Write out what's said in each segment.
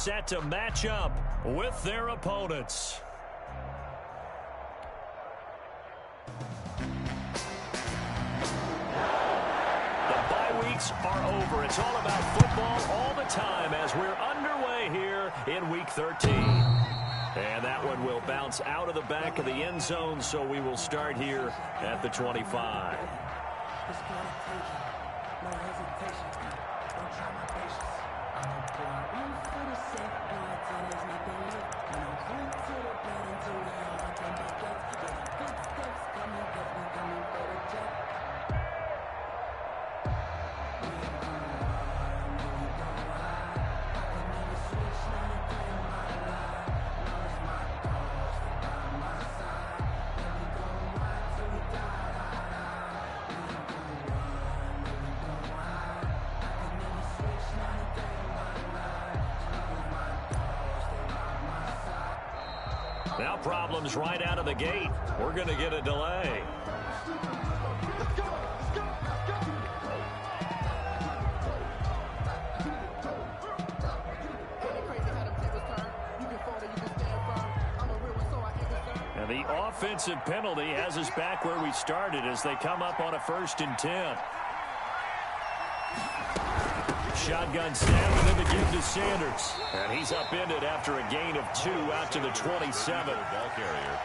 set to match up with their opponents. Weeks are over. It's all about football all the time as we're underway here in Week 13. And that one will bounce out of the back of the end zone, so we will start here at the 25. Now problems right out of the gate. We're going to get a delay. And the offensive penalty has us back where we started as they come up on a 1st and 10. Shotgun snap and then the give to Sanders. And he's upended after a gain of 2 out to the 27. Ball carrier.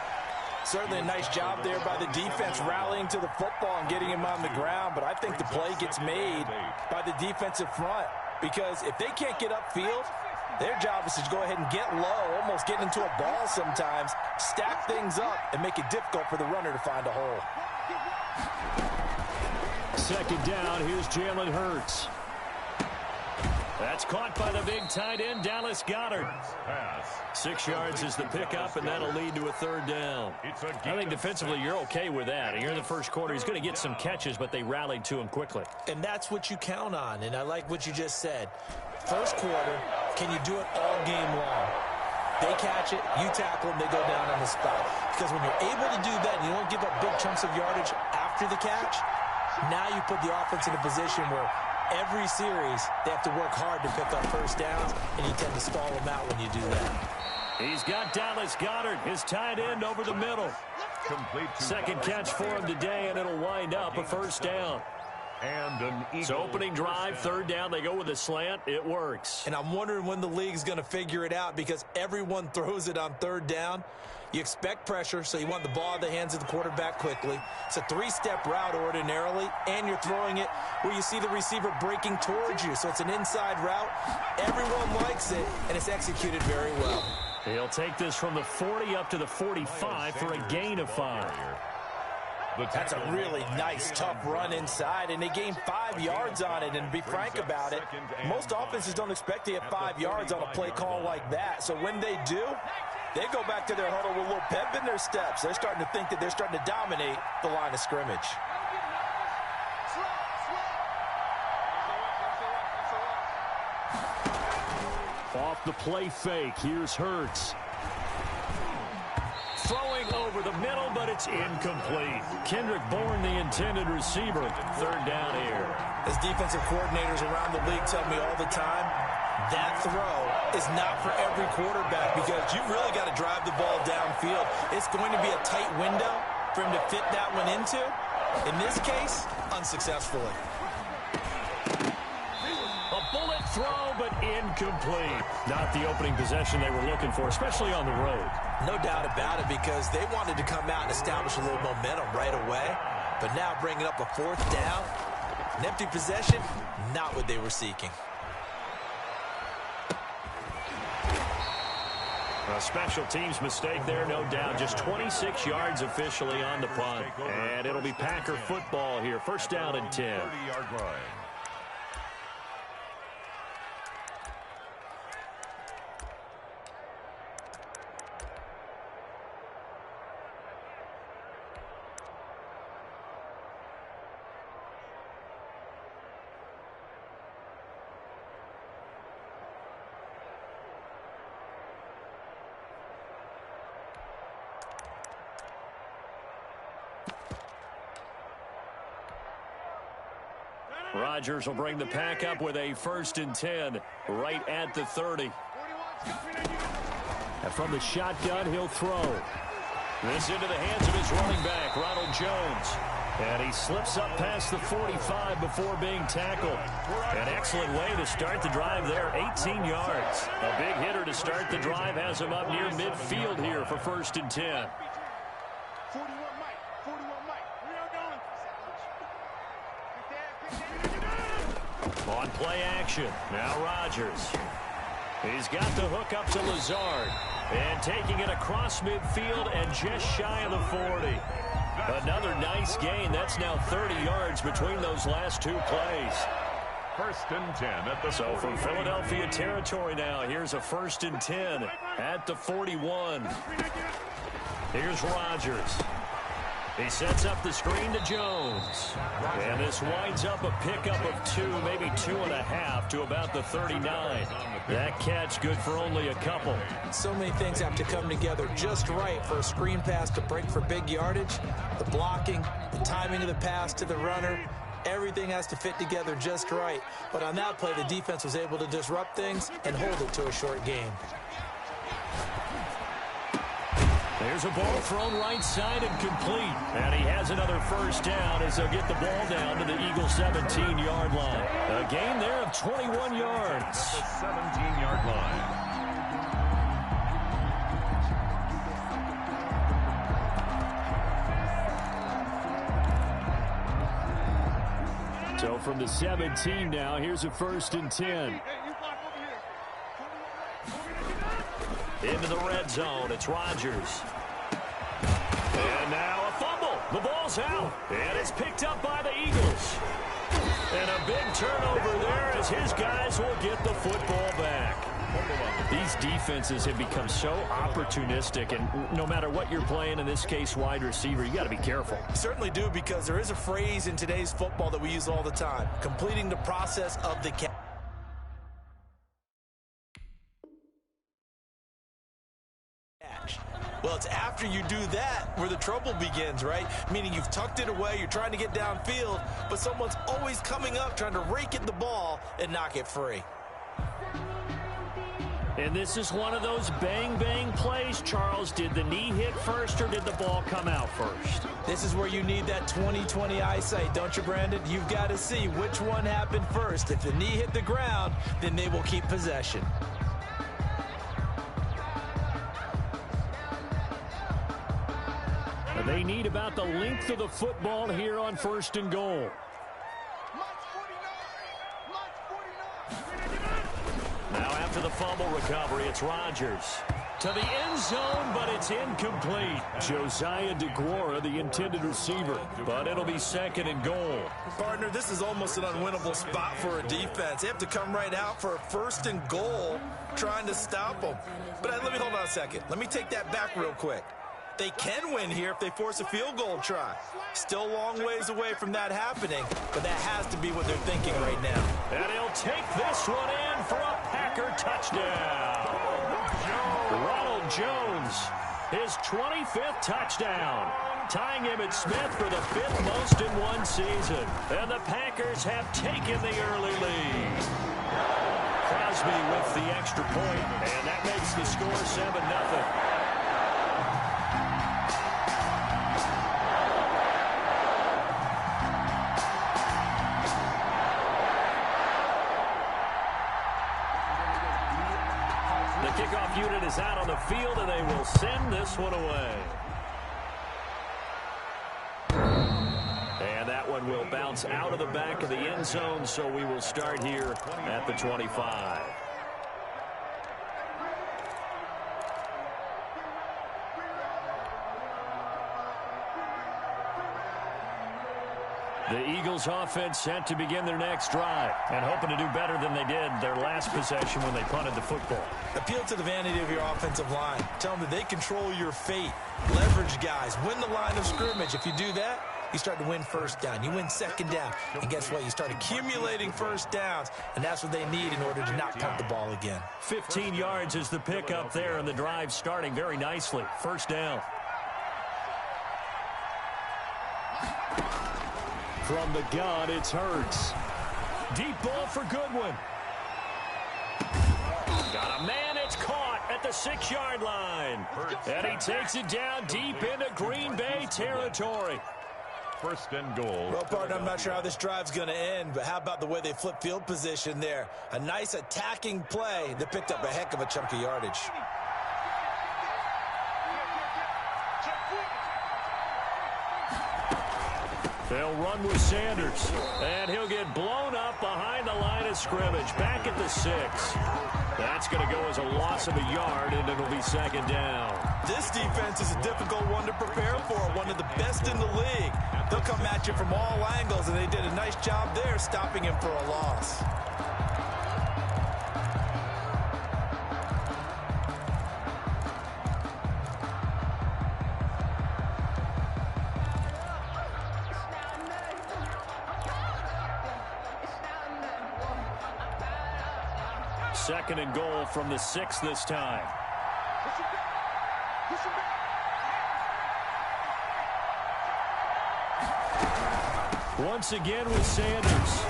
Certainly a nice job there by the defense rallying to the football and getting him on the ground. But I think the play gets made by the defensive front because if they can't get upfield, their job is to go ahead and get low, almost get into a ball sometimes, stack things up, and make it difficult for the runner to find a hole. 2nd down, here's Jalen Hurts. That's caught by the big tight end, Dallas Goedert. 6 yards is the pickup, and that'll lead to a 3rd down. I think defensively you're okay with that. And you're in the first quarter. He's going to get some catches, but they rallied to him quickly. And that's what you count on, and I like what you just said. First quarter, can you do it all game long? They catch it, you tackle them, they go down on the spot. Because when you're able to do that and you don't give up big chunks of yardage after the catch, now you put the offense in a position where every series, they have to work hard to pick up 1st downs, and you tend to stall them out when you do that. He's got Dallas Goedert, his tight end, over the middle. 2nd catch for him today, and it'll wind up a 1st down. So opening drive, 3rd down, they go with a slant. It works. And I'm wondering when the league's going to figure it out because everyone throws it on 3rd down. You expect pressure, so you want the ball in the hands of the quarterback quickly. It's a 3-step route ordinarily, and you're throwing it where you see the receiver breaking towards you. So it's an inside route. Everyone likes it, and it's executed very well. He'll take this from the 40 up to the 45 for a gain of 5. That's a really nice, tough run inside, and they gained 5 yards on it. And to be frank about it, most offenses don't expect to get 5 yards on a play call like that. So when they do, they go back to their huddle with a little pep in their steps. They're starting to think that they're starting to dominate the line of scrimmage. Off the play fake, here's Hurts. Throwing over the middle, but it's incomplete. Kendrick Bourne, the intended receiver. 3rd down here. As defensive coordinators around the league tell me all the time, that throw is not for every quarterback because you've really got to drive the ball downfield. It's going to be a tight window for him to fit that one into. In this case, unsuccessfully. A bullet throw, but incomplete. Not the opening possession they were looking for, especially on the road. No doubt about it because they wanted to come out and establish a little momentum right away. But now bringing up a 4th down, an empty possession, not what they were seeking. A special teams mistake there, no doubt. Just 26 yards officially on the punt. And it'll be Packer football here. 1st down and 10. 30-yard line. Rodgers will bring the pack up with a 1st and 10 right at the 30. And from the shotgun, he'll throw. This into the hands of his running back, Ronald Jones. And he slips up past the 45 before being tackled. An excellent way to start the drive there, 18 yards. A big hitter to start the drive has him up near midfield here for 1st and 10. On play action, now Rodgers. He's got the hook up to Lazard. And taking it across midfield and just shy of the 40. Another nice gain. That's now 30 yards between those last two plays. 1st and 10 at the 40. So from Philadelphia territory now, here's a 1st and 10 at the 41. Here's Rodgers. He sets up the screen to Jones. And this winds up a pickup of 2, maybe 2.5 to about the 39. That catch good for only a couple. So many things have to come together just right for a screen pass to break for big yardage. The blocking, the timing of the pass to the runner, everything has to fit together just right. But on that play, the defense was able to disrupt things and hold it to a short game. There's a ball thrown right side and complete. And he has another 1st down as they'll get the ball down to the Eagles' 17-yard line. A gain there of 21 yards. The 17-yard line. So from the 17 now, here's a 1st and 10. Into the red zone, it's Rodgers. And now a fumble. The ball's out. And it's picked up by the Eagles. And a big turnover there as his guys will get the football back. These defenses have become so opportunistic, and no matter what you're playing, in this case wide receiver, you got to be careful. You certainly do, because there is a phrase in today's football that we use all the time: completing the process of the catch. Well, it's after you do that where the trouble begins, right? Meaning you've tucked it away, you're trying to get downfield, but someone's always coming up trying to rake at the ball and knock it free. And this is one of those bang-bang plays, Charles. Did the knee hit first or did the ball come out first? This is where you need that 20/20 eyesight, don't you, Brandon? You've got to see which one happened first. If the knee hit the ground, then they will keep possession. They need about the length of the football here on 1st and goal. Now after the fumble recovery, it's Rodgers. To the end zone, but it's incomplete. Josiah DeGuara, the intended receiver, but it'll be 2nd and goal. Partner, this is almost an unwinnable spot for a defense. They have to come right out for a 1st and goal trying to stop them. But let me hold on a second. Let me take that back real quick. They can win here if they force a field goal try. Still a long ways away from that happening, but that has to be what they're thinking right now. And he'll take this one in for a Packer touchdown. Ronald Jones, his 25th touchdown, tying him at Smith for the 5th most in one season. And the Packers have taken the early lead. Crosby with the extra point, and that makes the score 7-0. Kickoff unit is out on the field, and they will send this one away. And that one will bounce out of the back of the end zone, so we will start here at the 25. The Eagles offense set to begin their next drive and hoping to do better than they did their last possession when they punted the football. Appeal to the vanity of your offensive line. Tell them that they control your fate. Leverage guys. Win the line of scrimmage. If you do that, you start to win 1st down. You win 2nd down. And guess what? You start accumulating 1st downs, and that's what they need in order to not punt the ball again. 15 yards is the pickup there, and the drive starting very nicely. 1st down. From the gun, it's Hurts. Deep ball for Goodwin. Got a man, it's caught. 6-yard line. And he takes it down deep into Green Bay territory. First and goal. Well, partner, I'm not sure how this drive's going to end, but how about the way they flip field position there? A nice attacking play that picked up a heck of a chunk of yardage. They'll run with Sanders, and he'll get blown up behind the line of scrimmage, back at the 6. That's going to go as a loss of a yard, and it'll be second down. This defense is a difficult one to prepare for, one of the best in the league. They'll come at you from all angles, and they did a nice job there stopping him for a loss. Second and goal from the 6 this time. Once again with Sanders.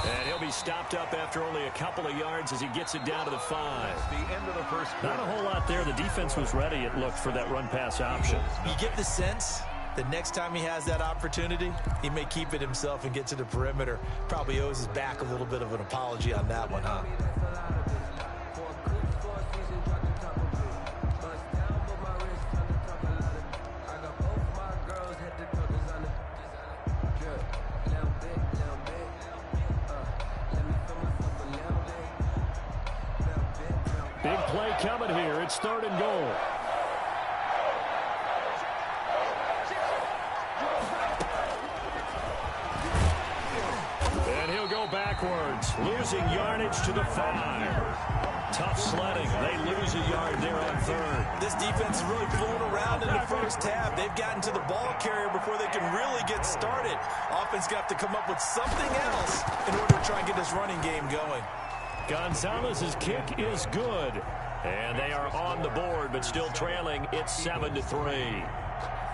And he'll be stopped up after only a couple of yards as he gets it down to the 5. The end of the first quarter. Not a whole lot there. The defense was ready, it looked, for that run-pass option. You get the sense that next time he has that opportunity, he may keep it himself and get to the perimeter. Probably owes his back a little bit of an apology on that one, huh? Big play coming here. It's third and goal. And he'll go backwards, losing yardage to the 5. Tough sledding. They lose a yard there on third. This defense is really flown around in the first half. They've gotten to the ball carrier before they can really get started. Offense got to come up with something else in order to try and get this running game going. Gonzalez's kick is good. And they are on the board, but still trailing. It's 7-3.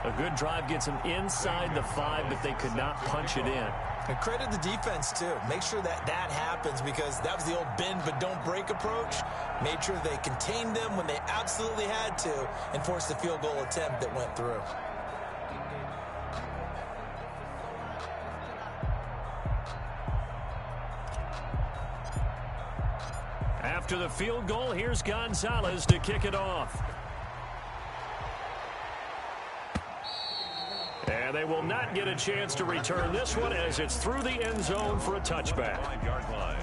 A good drive gets them inside the 5, but they could not punch it in. And credit the defense, too. Make sure that happens, because that was the old bend but don't break approach. Made sure they contained them when they absolutely had to and forced the field goal attempt that went through. After the field goal, here's Gonzalez to kick it off. And they will not get a chance to return this one as it's through the end zone for a touchback. 5-yard line.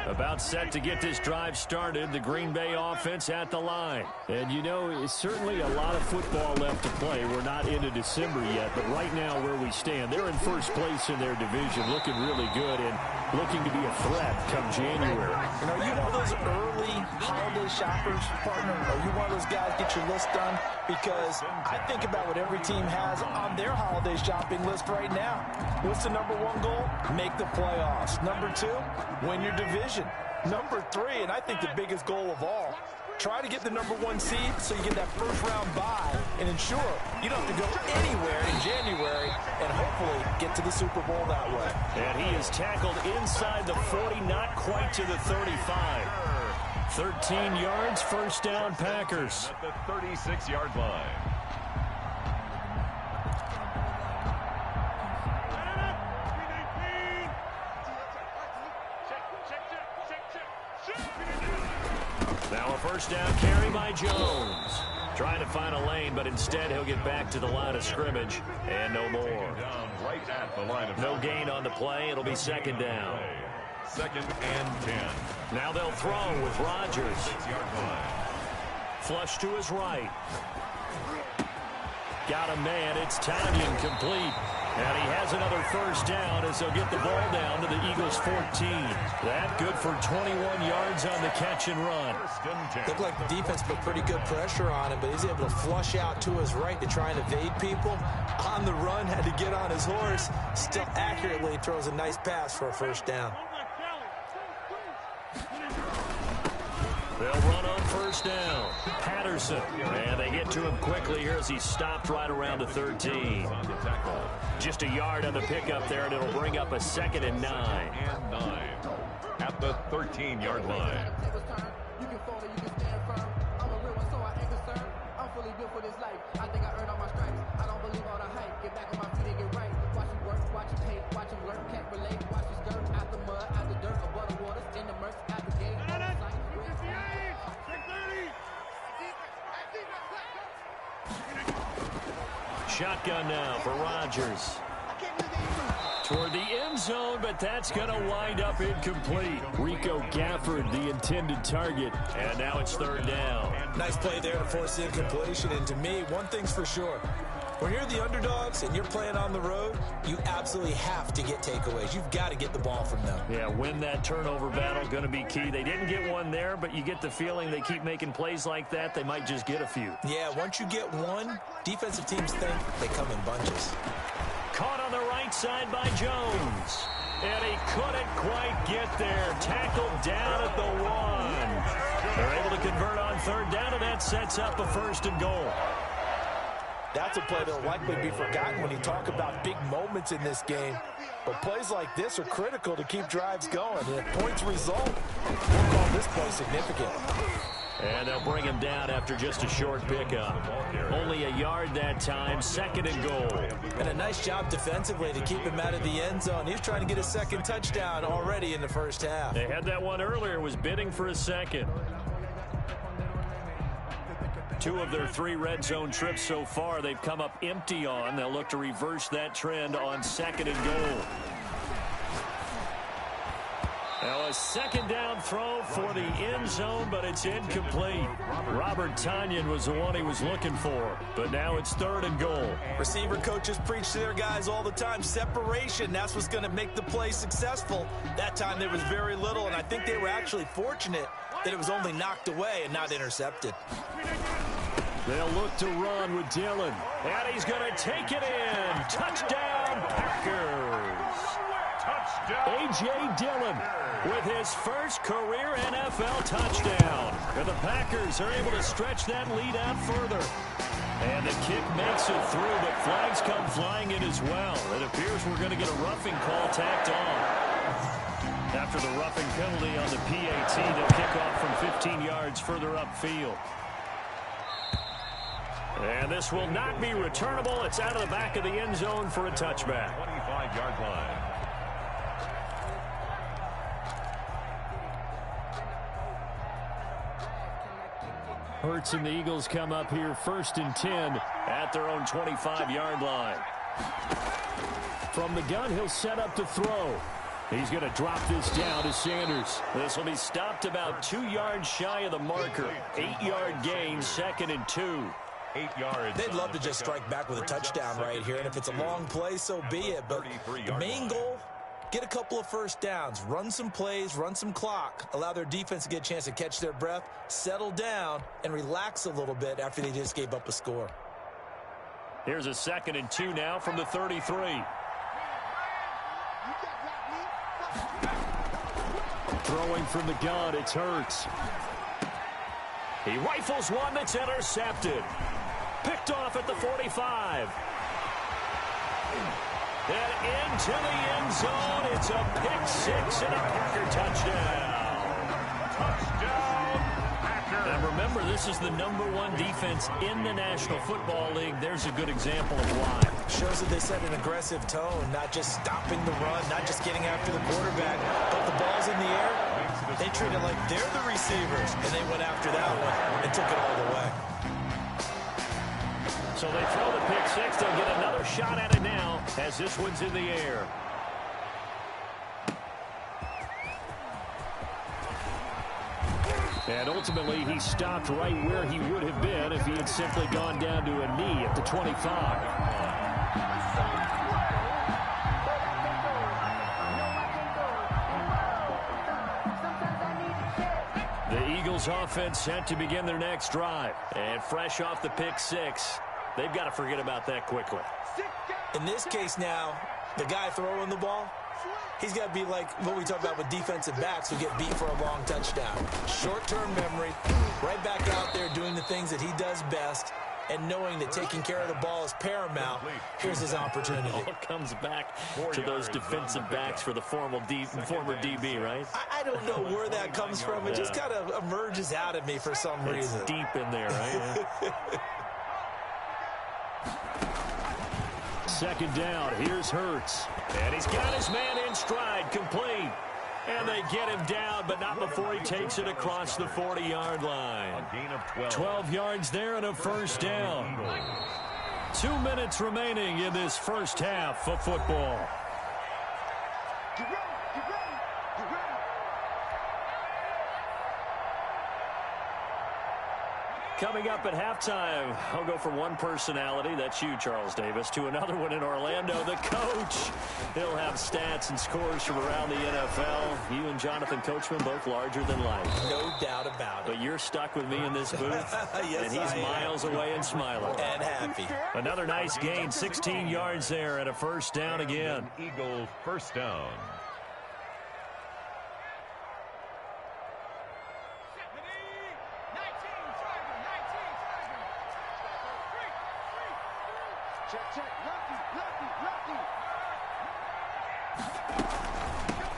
About set to get this drive started. The Green Bay offense at the line. And, you know, it's certainly a lot of football left to play. We're not into December yet, but right now where we stand, they're in first place in their division, looking really good and looking to be a threat come January. You know, you one of those early holiday shoppers, partner? Are you one of those guys get your list done? Because I think about what every team has on their holiday shopping list right now. What's the number 1 goal? Make the playoffs. Number 2, win your division. Number 3, and I think the biggest goal of all, try to get the number 1 seed so you get that first-round bye and ensure you don't have to go anywhere in January and hopefully get to the Super Bowl that way. And he is tackled inside the 40, not quite to the 35. 13 yards, first down, Packers. At the 36-yard line. Now a first down carry by Jones. Trying to find a lane, but instead he'll get back to the line of scrimmage. And no more. Right at the line of no gain on the play. It'll be second down. Second and 10. Now they'll throw with Rodgers. 6-yard line. Flush to his right. Got a man. It's Tanyan complete. And he has another first down as they'll get the ball down to the Eagles' 14. That good for 21 yards on the catch and run. Looked like the defense put pretty good pressure on him, but he's able to flush out to his right to try and evade people. On the run, had to get on his horse. Still accurately throws a nice pass for a first down. They'll run on first down. Patterson. And they get to him quickly here as he stopped right around the 13. Just a yard on the pickup there, and it'll bring up a 2nd and 9. And 9 at the 13-yard line. Shotgun now for Rodgers. Toward the end zone, but that's going to wind up incomplete. Rico Gafford, the intended target, and now it's 3rd down. Nice play there to force the incompletion, and to me, one thing's for sure. When you're the underdogs and you're playing on the road, you absolutely have to get takeaways. You've got to get the ball from them. Yeah, win that turnover battle, going to be key. They didn't get one there, but you get the feeling they keep making plays like that, they might just get a few. Yeah, once you get one, defensive teams think they come in bunches. Caught on the right side by Jones. And he couldn't quite get there. Tackled down at the 1. They're able to convert on 3rd down, and that sets up a 1st and goal. That's a play that will likely be forgotten when you talk about big moments in this game. But plays like this are critical to keep drives going. And if points result, we'll call this play significant. And they'll bring him down after just a short pickup. Only a yard that time, 2nd and goal. And a nice job defensively to keep him out of the end zone. He was trying to get his 2nd touchdown already in the first half. They had that one earlier, was bidding for a 2nd. 2 of their 3 red zone trips so far, they've come up empty on. They'll look to reverse that trend on 2nd and goal. Now a 2nd down throw for the end zone, but it's incomplete. Robert Tonyan was the one he was looking for, but now it's 3rd and goal. Receiver coaches preach to their guys all the time. Separation, that's what's going to make the play successful. That time there was very little, and I think they were actually fortunate that it was only knocked away and not intercepted. They'll look to run with Dillon, and he's going to take it in. Touchdown, Packers. A.J. Dillon with his first career NFL touchdown. And the Packers are able to stretch that lead out further. And the kick makes it through, but flags come flying in as well. It appears we're going to get a roughing call tacked on. After the roughing penalty on the PAT, they'll kick off from 15 yards further upfield. And this will not be returnable. It's out of the back of the end zone for a touchback. 25-yard line. Hurts and the Eagles come up here 1st and 10 at their own 25-yard line. From the gun, he'll set up to throw. He's going to drop this down to Sanders. This will be stopped about 2 yards shy of the marker. 8-yard gain, 2nd and 2. 8 yards. They'd love to just strike back with a touchdown right here, and if it's a long play, so be it. But the main goal, get a couple of first downs, run some plays, run some clock, allow their defense to get a chance to catch their breath, settle down, and relax a little bit after they just gave up a score. Here's a 2nd and 2 now from the 33. Throwing from the gun, it's Hurts. He rifles one that's intercepted. Picked off at the 45. And into the end zone. It's a pick 6 and a Packer touchdown. Touchdown, Packers. And remember, this is the #1 defense in the National Football League. There's a good example of why. Shows that they set an aggressive tone, not just stopping the run, not just getting after the quarterback, but the ball's in the air. They treat it like they're the receivers, and they went after that one and took it all the way. So they throw the pick 6. They'll get another shot at it now as this one's in the air. And ultimately, he stopped right where he would have been if he had simply gone down to a knee at the 25. Offense set to begin their next drive. And fresh off the pick 6, they've got to forget about that quickly. In this case now, the guy throwing the ball, He's got to be like what we talk about with defensive backs who get beat for a long touchdown. Short-term memory, right back out there doing the things that he does best, and knowing that taking care of the ball is paramount. Here's his opportunity. It all comes back to those defensive backs for the former DB, right? I don't know where that comes from. It just kind of emerges out of me for some reason. It's deep in there, right? Second down. Here's Hurts. And he's got his man in stride, complete. And they get him down, but not before he takes it across the 40-yard line. A gain of 12. 12 yards there and a first down. 2 minutes remaining in this first half of football. Coming up at halftime, I'll go from one personality, that's you, Charles Davis, to another one in Orlando, the coach. He'll have stats and scores from around the NFL. You and Jonathan Coachman, both larger than life. No doubt about it. But you're stuck with me in this booth, Yes, and he's miles away and smiling. And happy. Another nice gain, 16 yards there, and a first down again. Eagles first down.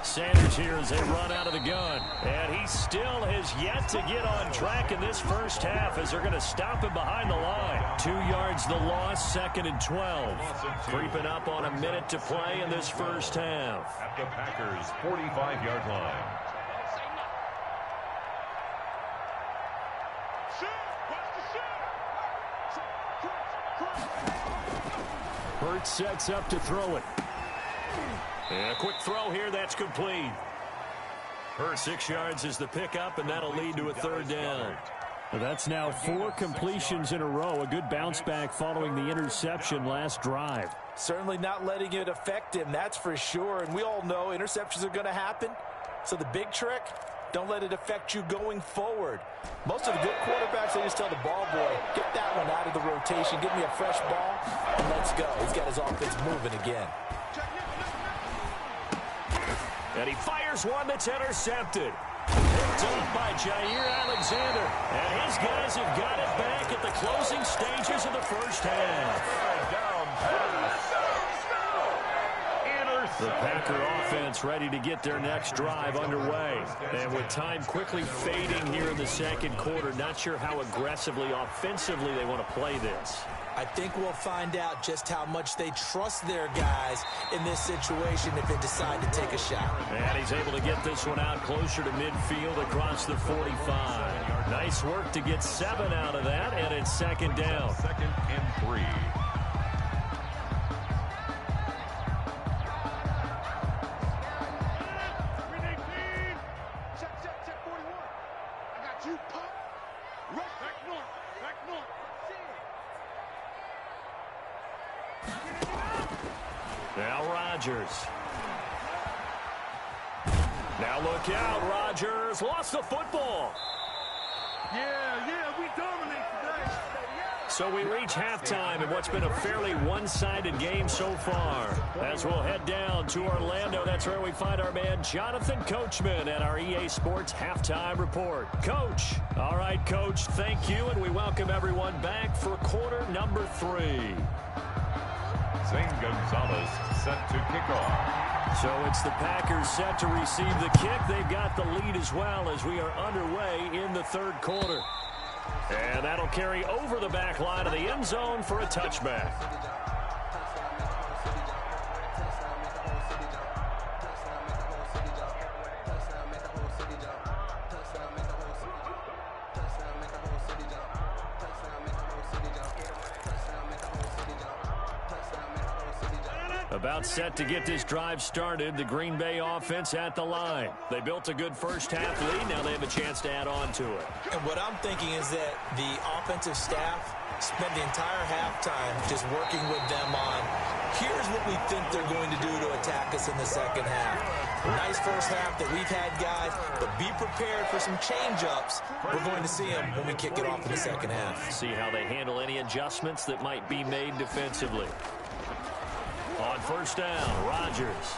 Sanders here as they run out of the gun. And he still has yet to get on track in this first half as they're going to stop him behind the line. 2 yards the loss, 2nd and 12. Creeping up on a minute to play in this first half. At the Packers' 45-yard line. Hurts sets up to throw it. And a quick throw here, that's complete. 6 yards is the pickup, and that'll lead to a third down. Well, that's now 4 completions in a row. A good bounce back following the interception last drive. Certainly not letting it affect him, that's for sure. And we all know interceptions are going to happen. So the big trick, don't let it affect you going forward. Most of the good quarterbacks, they just tell the ball boy, get that one out of the rotation, give me a fresh ball, and let's go. He's got his offense moving again. And he fires one that's intercepted. Picked up by Jair Alexander. And his guys have got it back at the closing stages of the first half. Down pass. The Packer offense ready to get their next drive underway. And with time quickly fading here in the second quarter, not sure how aggressively, offensively they want to play this. I think we'll find out just how much they trust their guys in this situation if they decide to take a shot. And he's able to get this one out closer to midfield across the 45. Nice work to get 7 out of that, and it's second down. 2nd and 3. Now Rodgers. Now look out, Rodgers lost the football. Yeah, we dominate today. So we reach halftime in what's been a fairly one-sided game so far. As we'll head down to Orlando, that's where we find our man Jonathan Coachman at our EA Sports Halftime Report. Coach. All right, Coach, thank you, and we welcome everyone back for quarter number 3. Zane Gonzalez set to kick off. So it's the Packers set to receive the kick. They've got the lead as well as we are underway in the third quarter. And that'll carry over the back line of the end zone for a touchback. About set to get this drive started. The Green Bay offense at the line. They built a good first half lead. Now they have a chance to add on to it. And what I'm thinking is that the offensive staff spent the entire halftime just working with them on, here's what we think they're going to do to attack us in the second half. Nice first half that we've had, guys, but be prepared for some change-ups. We're going to see them when we kick it off in the second half. See how they handle any adjustments that might be made defensively. On first down, Rodgers.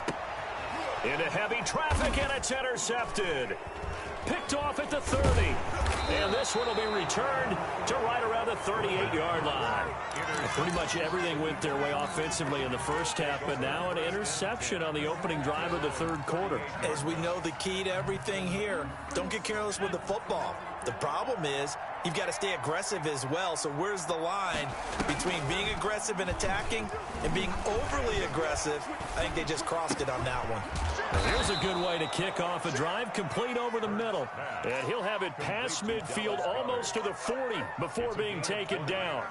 Into heavy traffic, and it's intercepted. Picked off at the 30. And this one will be returned to right around the 38-yard line. Pretty much everything went their way offensively in the first half, but now an interception on the opening drive of the third quarter. As we know, the key to everything here, don't get careless with the football. The problem is you've got to stay aggressive as well. So where's the line between being aggressive and attacking and being overly aggressive? I think they just crossed it on that one. Here's a good way to kick off a drive, complete over the middle. And he'll have it past midfield almost to the 40 before being taken down.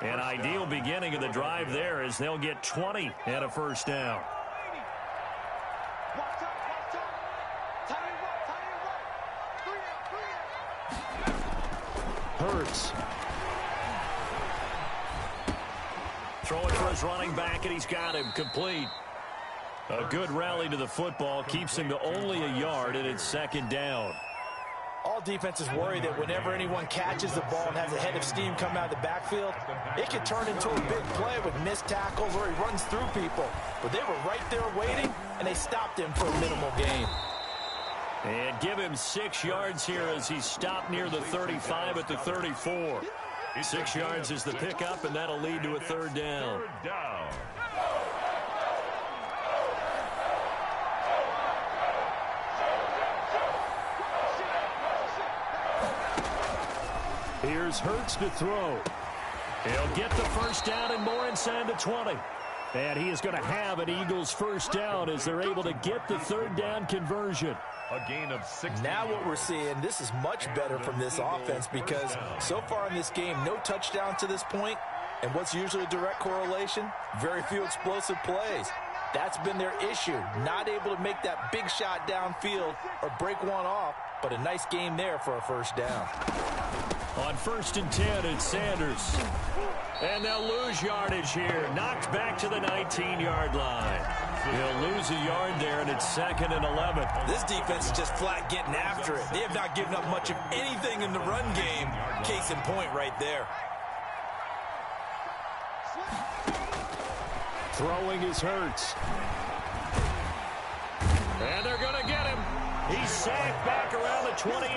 An ideal beginning of the drive there as they'll get 20 and a first down. Hurts. Throwing for his running back, and he's got him complete. A good rally to the football keeps him to only a yard, and it's second down. All defenses worry that whenever anyone catches the ball and has a head of steam come out of the backfield, it can turn into a big play with missed tackles or he runs through people. But they were right there waiting, and they stopped him for a minimal gain. And give him 6 yards here as he's stopped near the 35 at the 34. 6 yards is the pickup, and that'll lead to a third down. Here's Hurts to throw. He'll get the first down and more inside the 20. And he is going to have an Eagles first down as they're able to get the third down conversion. A gain of 6. Now what we're seeing, this is much better from this offense because so far in this game, no touchdowns to this point. And what's usually a direct correlation? Very few explosive plays. That's been their issue, not able to make that big shot downfield or break one off, but a nice game there for a first down. On 1st and 10, it's Sanders. And they'll lose yardage here. Knocked back to the 19-yard line. He'll lose a yard there, and it's 2nd and 11. This defense is just flat getting after it. They have not given up much of anything in the run game. Case in point right there. Throwing is Hurts. And they're going to get him. He's sacked back around the 28.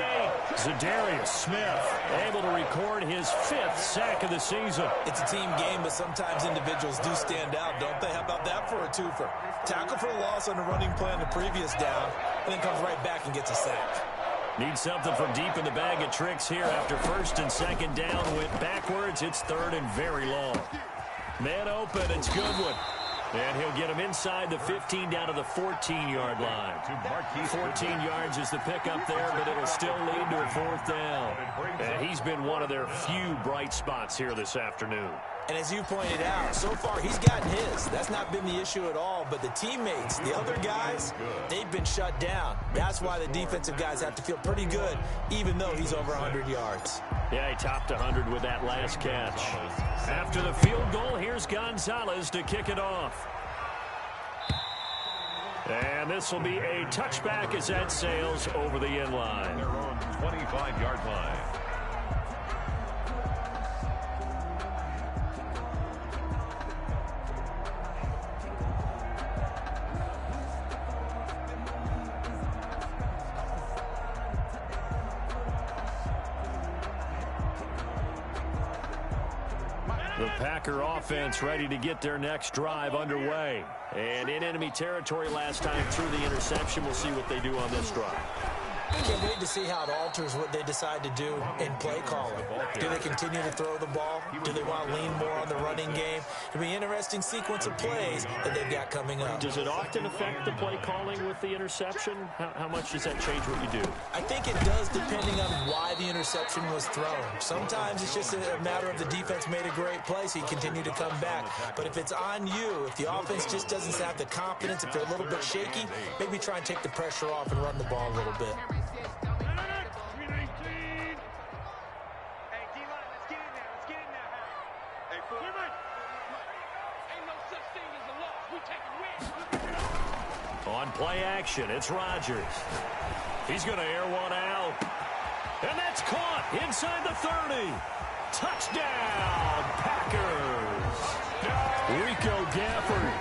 Za'Darius Smith able to record his 5th sack of the season. It's a team game, but sometimes individuals do stand out, don't they? How about that for a twofer? Tackle for a loss on the running play on the previous down, and then comes right back and gets a sack. Need something from deep in the bag of tricks here after 1st and 2nd down. Went backwards. It's 3rd and very long. Man open. It's Goodwin. And he'll get him inside the 15 down to the 14-yard line. 14 yards is the pickup there, but it'll still lead to a 4th down. And he's been one of their few bright spots here this afternoon. And as you pointed out, so far he's gotten his. That's not been the issue at all. But the teammates, the other guys, they've been shut down. That's why the defensive guys have to feel pretty good, even though he's over 100 yards. Yeah, he topped 100 with that last catch. After the field goal, here's Gonzalez to kick it off. And this will be a touchback as that sails over the end line. Their own 25-yard line. The Packer offense ready to get their next drive underway. And in enemy territory last time through the interception. We'll see what they do on this drive. Can't wait to see how it alters what they decide to do in play calling. Do they continue to throw the ball? Do they want to lean more on the running game? It'll be an interesting sequence of plays that they've got coming up. Does it often affect the play calling with the interception? How much does that change what you do? I think it does depending on why the interception was thrown. Sometimes it's just a matter of the defense made a great play, so you continue to come back. But if it's on you, if the offense just doesn't have the confidence, if they're a little bit shaky, maybe try and take the pressure off and run the ball a little bit. On play action, it's Rodgers. He's going to air one out. And that's caught inside the 30. Touchdown, Packers. Rico Gafford,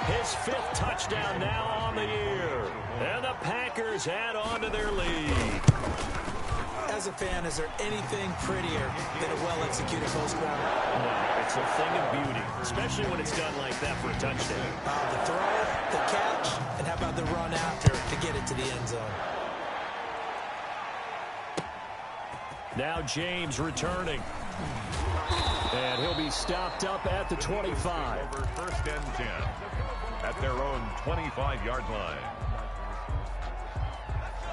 his 5th touchdown now on the year. And the Packers add on to their lead. As a fan, is there anything prettier than a well-executed post route? No, it's a thing of beauty, especially when it's done like that for a touchdown. The throw, the catch, and how about the run after to get it to the end zone? Now James returning. And he'll be stopped up at the 25. Over 1st and 10 at their own 25-yard line.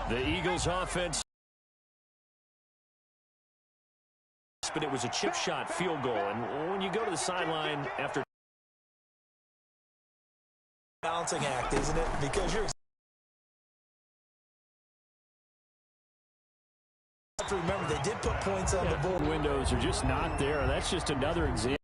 The Eagles offense, but it was a chip shot field goal. And when you go to the sideline after Balancing act, isn't it? Because you're have to remember they did put points on the board. Windows are just not there, and that's just another example.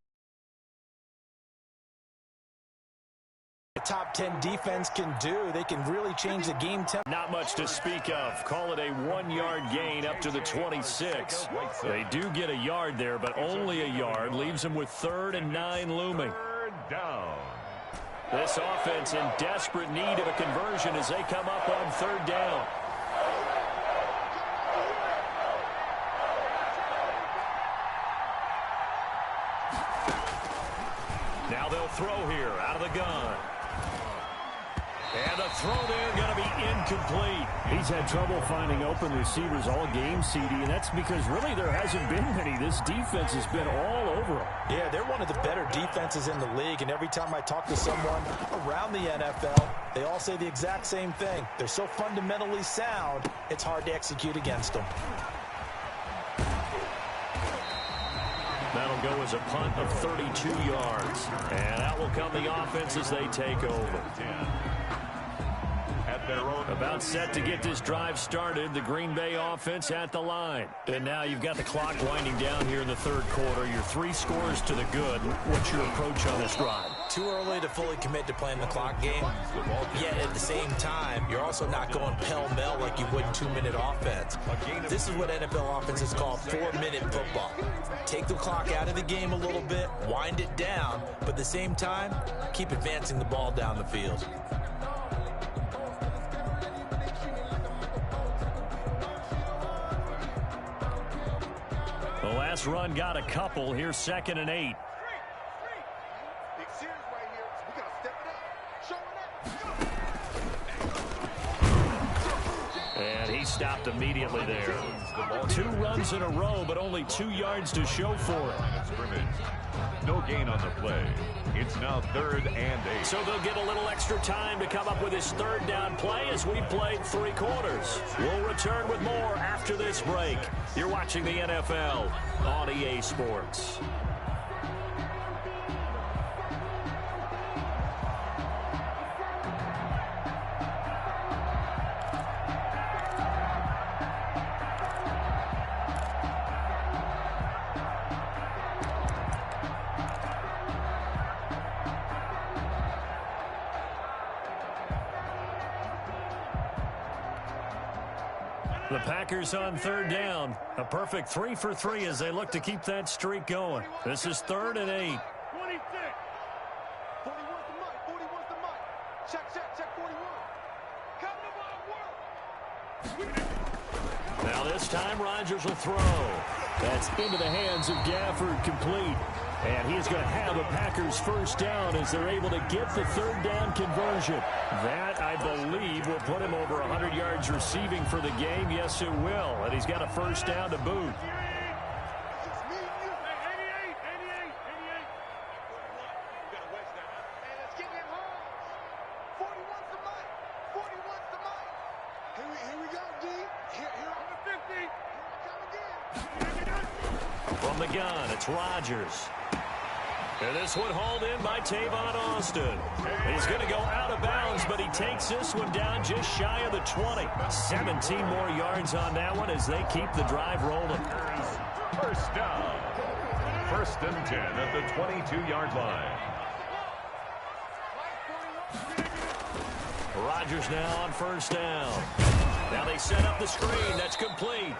The top 10 defense can do. They can really change the game tempo. Not much to speak of. Call it a 1-yard gain up to the 26. They do get a yard there, but only a yard. Leaves them with 3rd and 9 looming. 3rd down. This offense in desperate need of a conversion as they come up on 3rd down. Now they'll throw here out of the gun. And the throw there going to be incomplete. He's had trouble finding open receivers all game, CD, and that's because really there hasn't been many. This defense has been all over them. Yeah, they're one of the better defenses in the league, and every time I talk to someone around the NFL, they all say the exact same thing. They're so fundamentally sound, it's hard to execute against them. That'll go as a punt of 32 yards. And out will come the offense as they take over. About set to get this drive started. The Green Bay offense at the line. And now you've got the clock winding down here in the 3rd quarter. Your 3 scores to the good. What's your approach on this drive? Too early to fully commit to playing the clock game. Yet at the same time, you're also not going pell-mell like you would in 2-minute offense. This is what NFL offenses call 4-minute football. Take the clock out of the game a little bit, wind it down, but at the same time, keep advancing the ball down the field. The last run got a couple. Here's 2nd and 8. And he stopped immediately there. 2 runs in a row, but only 2 yards to show for it. No gain on the play. It's now 3rd and 8. So they'll get a little extra time to come up with his 3rd down play as we've played 3 quarters. We'll return with more after this break. You're watching the NFL on EA Sports. The Packers on 3rd down. A perfect 3 for 3 as they look to keep that streak going. This is 3rd and 8. 26. 41's the mic. 41's the mic. Check 41. Come to my work. Now this time Rodgers will throw. That's into the hands of Gafford, complete. And he's going to have a Packers 1st down as they're able to get the 3rd down conversion. That, I believe, will put him over 100 yards receiving for the game. Yes, it will. And he's got a 1st down to boot. From the gun, it's Rodgers. And this one hauled in by Tavon Austin. He's going to go out of bounds, but he takes this one down just shy of the 20. 17 more yards on that one as they keep the drive rolling. 1st down. 1st and 10 at the 22-yard line. Rodgers now on 1st down. Now they set up the screen. That's complete.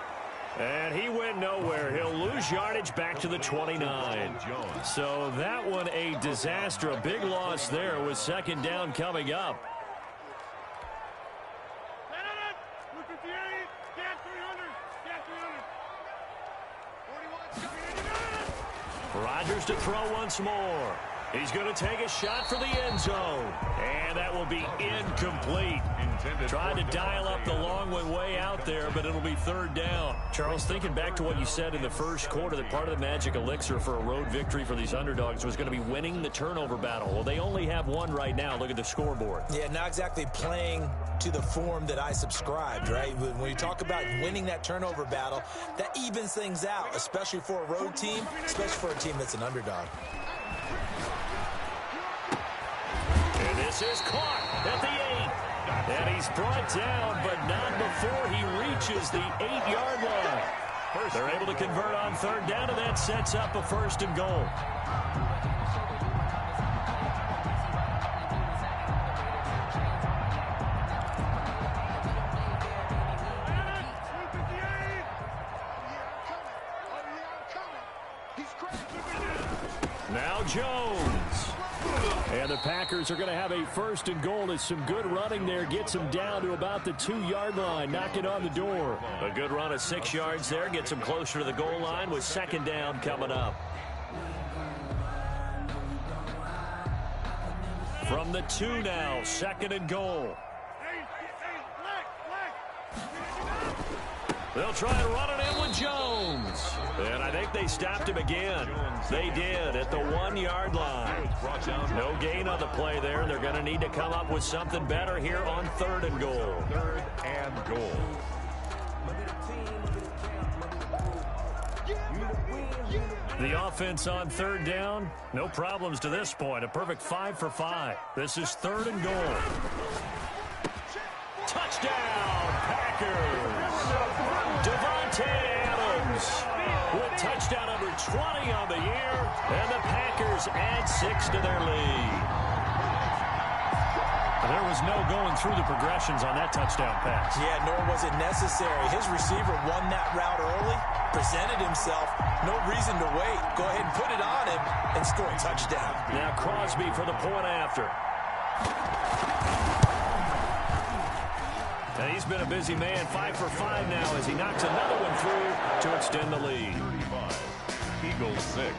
And he went nowhere. He'll lose yardage back to the 29. So that one a disaster. A big loss there with second down coming up. Rodgers to throw once more. He's going to take a shot for the end zone. And that will be incomplete. Tried to dial up the long one way out there, but it'll be third down. Charles, thinking back to what you said in the first quarter, that part of the magic elixir for a road victory for these underdogs was going to be winning the turnover battle. Well, they only have one right now. Look at the scoreboard. Yeah, not exactly playing to the form that I subscribed, right? When you talk about winning that turnover battle, that evens things out, especially for a road team, especially for a team that's an underdog. And this is caught at the 8. And he's brought down, but not before he reaches the 8-yard line. They're able to convert on third down, and that sets up a first and goal. Now Jones. And the Packers are going to have a first and goal. As some good running there gets him down to about the 2-yard line. Knock it on the door. A good run of 6 yards there gets him closer to the goal line with second down coming up. From the 2 now, second and goal. They'll try and run it in with Jones. And I think they stopped him again. They did at the 1-yard line. No gain on the play there. They're going to need to come up with something better here on third and goal. Third and goal. The offense on third down, no problems to this point. A perfect 5 for 5. This is third and goal. Touchdown, Packers. Devontae Adams with touchdown number 20 on the year, and the Packers add 6 to their lead. There was no going through the progressions on that touchdown pass. Yeah, nor was it necessary. His receiver won that route early, presented himself, no reason to wait. Go ahead and put it on him and score a touchdown. Now Crosby for the point after. And he's been a busy man, 5 for 5 now as he knocks another one through to extend the lead. 35, Eagles 6.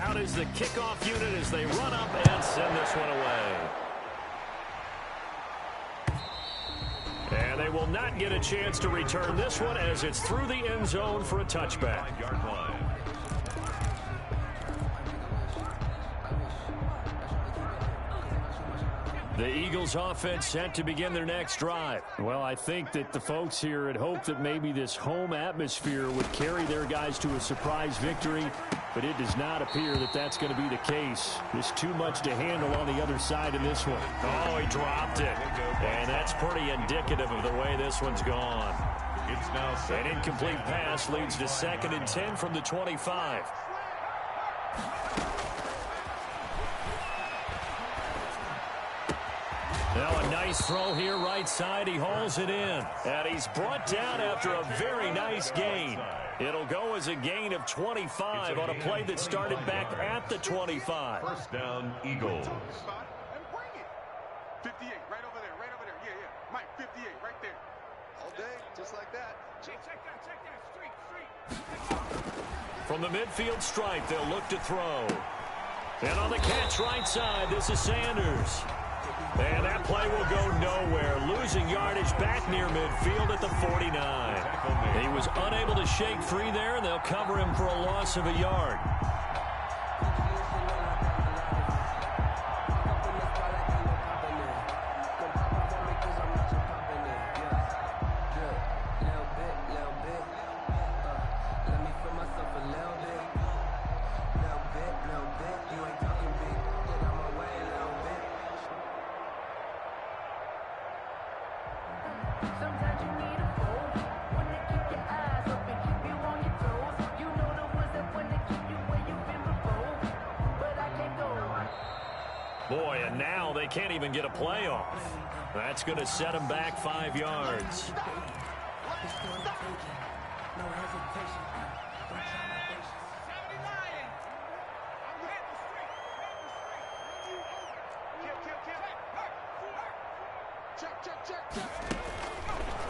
Out is the kickoff unit as they run up and send this one away. And they will not get a chance to return this one as it's through the end zone for a touchback. 5-yard line. The Eagles offense set to begin their next drive. Well, I think that the folks here had hoped that maybe this home atmosphere would carry their guys to a surprise victory, but it does not appear that that's going to be the case. There's too much to handle on the other side in this one. Oh, he dropped it. And that's pretty indicative of the way this one's gone. It's now An incomplete pass leads to 2nd and 10 from the 25. Now a nice throw here right side. He hauls it in. And he's brought down after a very nice gain. It'll go as a gain of 25 on a play that started back at the 25. First down, Eagles. And bring it. 58, right over there, right over there. Yeah, yeah. Mike, 58, right there. All day, just like that. Check that, straight. From the midfield stripe, they'll look to throw. And on the catch right side, this is Sanders. And that play will go nowhere. Losing yardage back near midfield at the 49. He was unable to shake free there, and they'll cover him for a loss of a yard. Boy, and now they can't even get a play off. That's going to set them back 5 yards.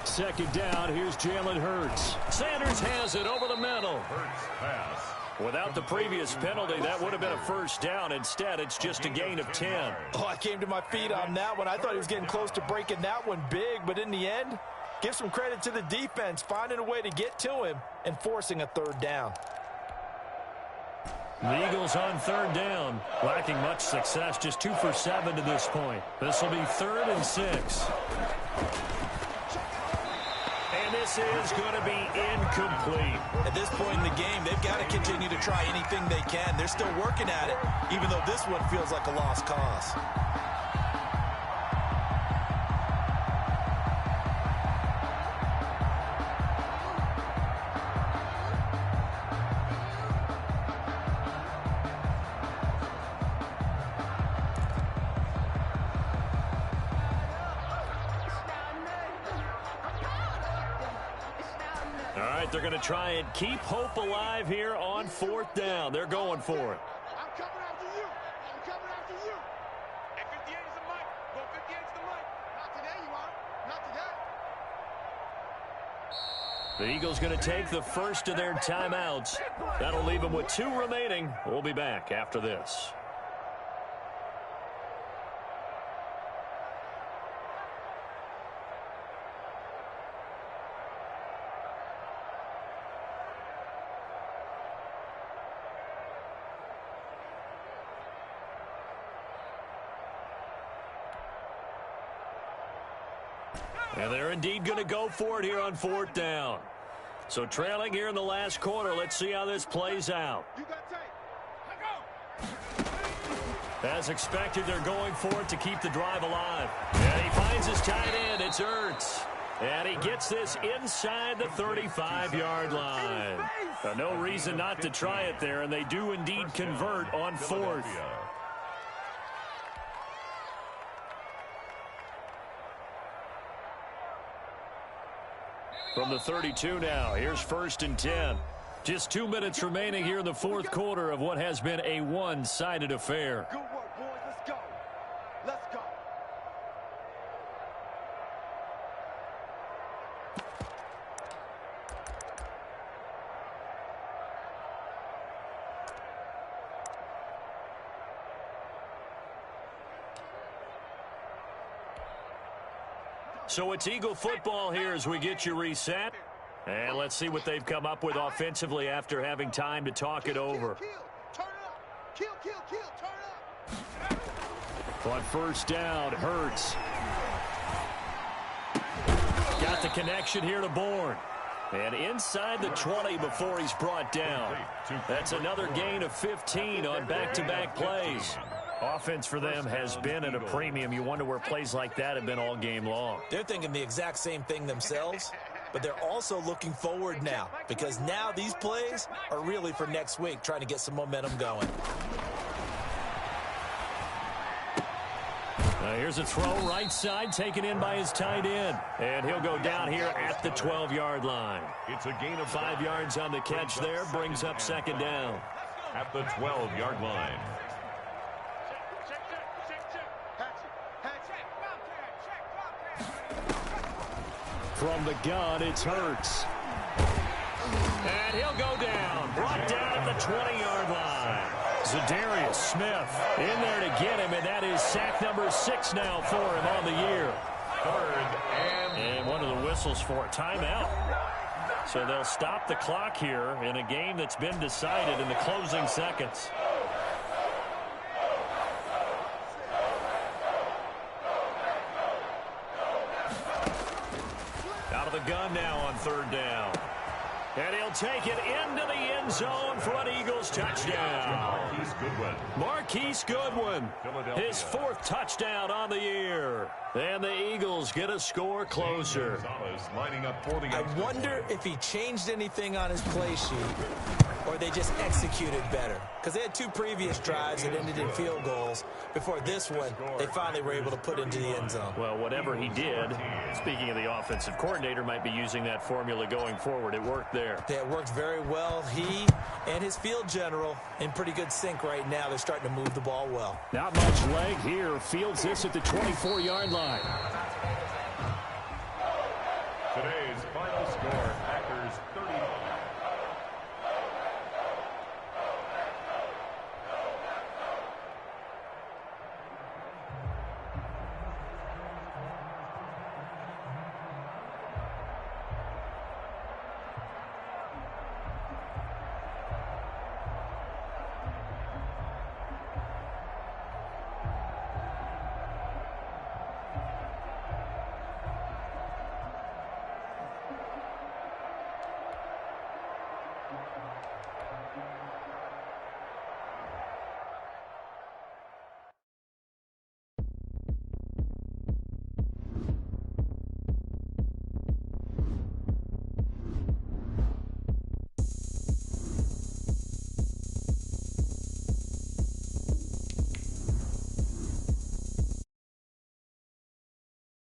Second down, here's Jalen Hurts. Sanders has it over the middle. Hurts pass. Without the previous penalty, that would have been a first down. Instead, it's just a gain of 10. Oh, I came to my feet on that one. I thought he was getting close to breaking that one big, but in the end, give some credit to the defense, finding a way to get to him and forcing a third down. The Eagles on third down, lacking much success, just 2 for 7 to this point. This will be 3rd and 6. And this is going to be incomplete. At this point in the game, they've got to continue to try anything they can. They're still working at it, even though this one feels like a lost cause. They're going to try and keep hope alive here on 4th down. They're going for it. I'm coming after you. I'm coming after you. Hey, 58 is the mic. Go 58 is the mic. Not today, you are. Not today. The Eagles going to take the first of their timeouts. That'll leave them with 2 remaining. We'll be back after this. And they're indeed going to go for it here on 4th down. So trailing here in the last quarter. Let's see how this plays out. You got tape. As expected, they're going for it to keep the drive alive. And he finds his tight end. It's Ertz. And he gets this inside the 35-yard line. No reason not to try it there, and they do indeed convert on 4th. From the 32 now, here's 1st and 10. Just 2 minutes remaining here in the 4th quarter of what has been a one-sided affair. Good work, boys. Let's go. Let's go. So it's Eagle football here as we get you reset. And let's see what they've come up with offensively after having time to talk it over. Turn it up. Kill, turn it up. On 1st down, Hurts. Got the connection here to Bourne. And inside the 20 before he's brought down. That's another gain of 15 on back-to-back plays. Offense for them has been at a premium. You wonder where plays like that have been all game long. They're thinking the exact same thing themselves, but they're also looking forward now because now these plays are really for next week, trying to get some momentum going. Here's a throw right side taken in by his tight end. And he'll go down here at the 12-yard line. It's a gain of 5 yards on the catch there, brings up 2nd down. At the 12-yard line. From the gun, it's Hurts. And he'll go down. Brought down at the 20-yard line. Zadarius Smith in there to get him, and that is sack number 6 now for him on the year. 3rd and one of the whistles for a timeout. So they'll stop the clock here in a game that's been decided in the closing seconds. Out of the gun now on 3rd down. And he'll take it into the end zone for an Eagles touchdown. Marquise Goodwin, his 4th touchdown on the year. And the Eagles get a score closer. lining up for the I wonder if he changed anything on his play sheet or they just executed better? Because they had 2 previous drives that ended in field goals. Before this one, they finally were able to put into the end zone. Well, whatever he did, speaking of the offensive coordinator, might be using that formula going forward. It worked there. Yeah, it worked very well. He and his field general in pretty good sync right now. They're starting to move the ball well. Not much leg here. Fields this at the 24-yard line. Today's final score, Packers 35.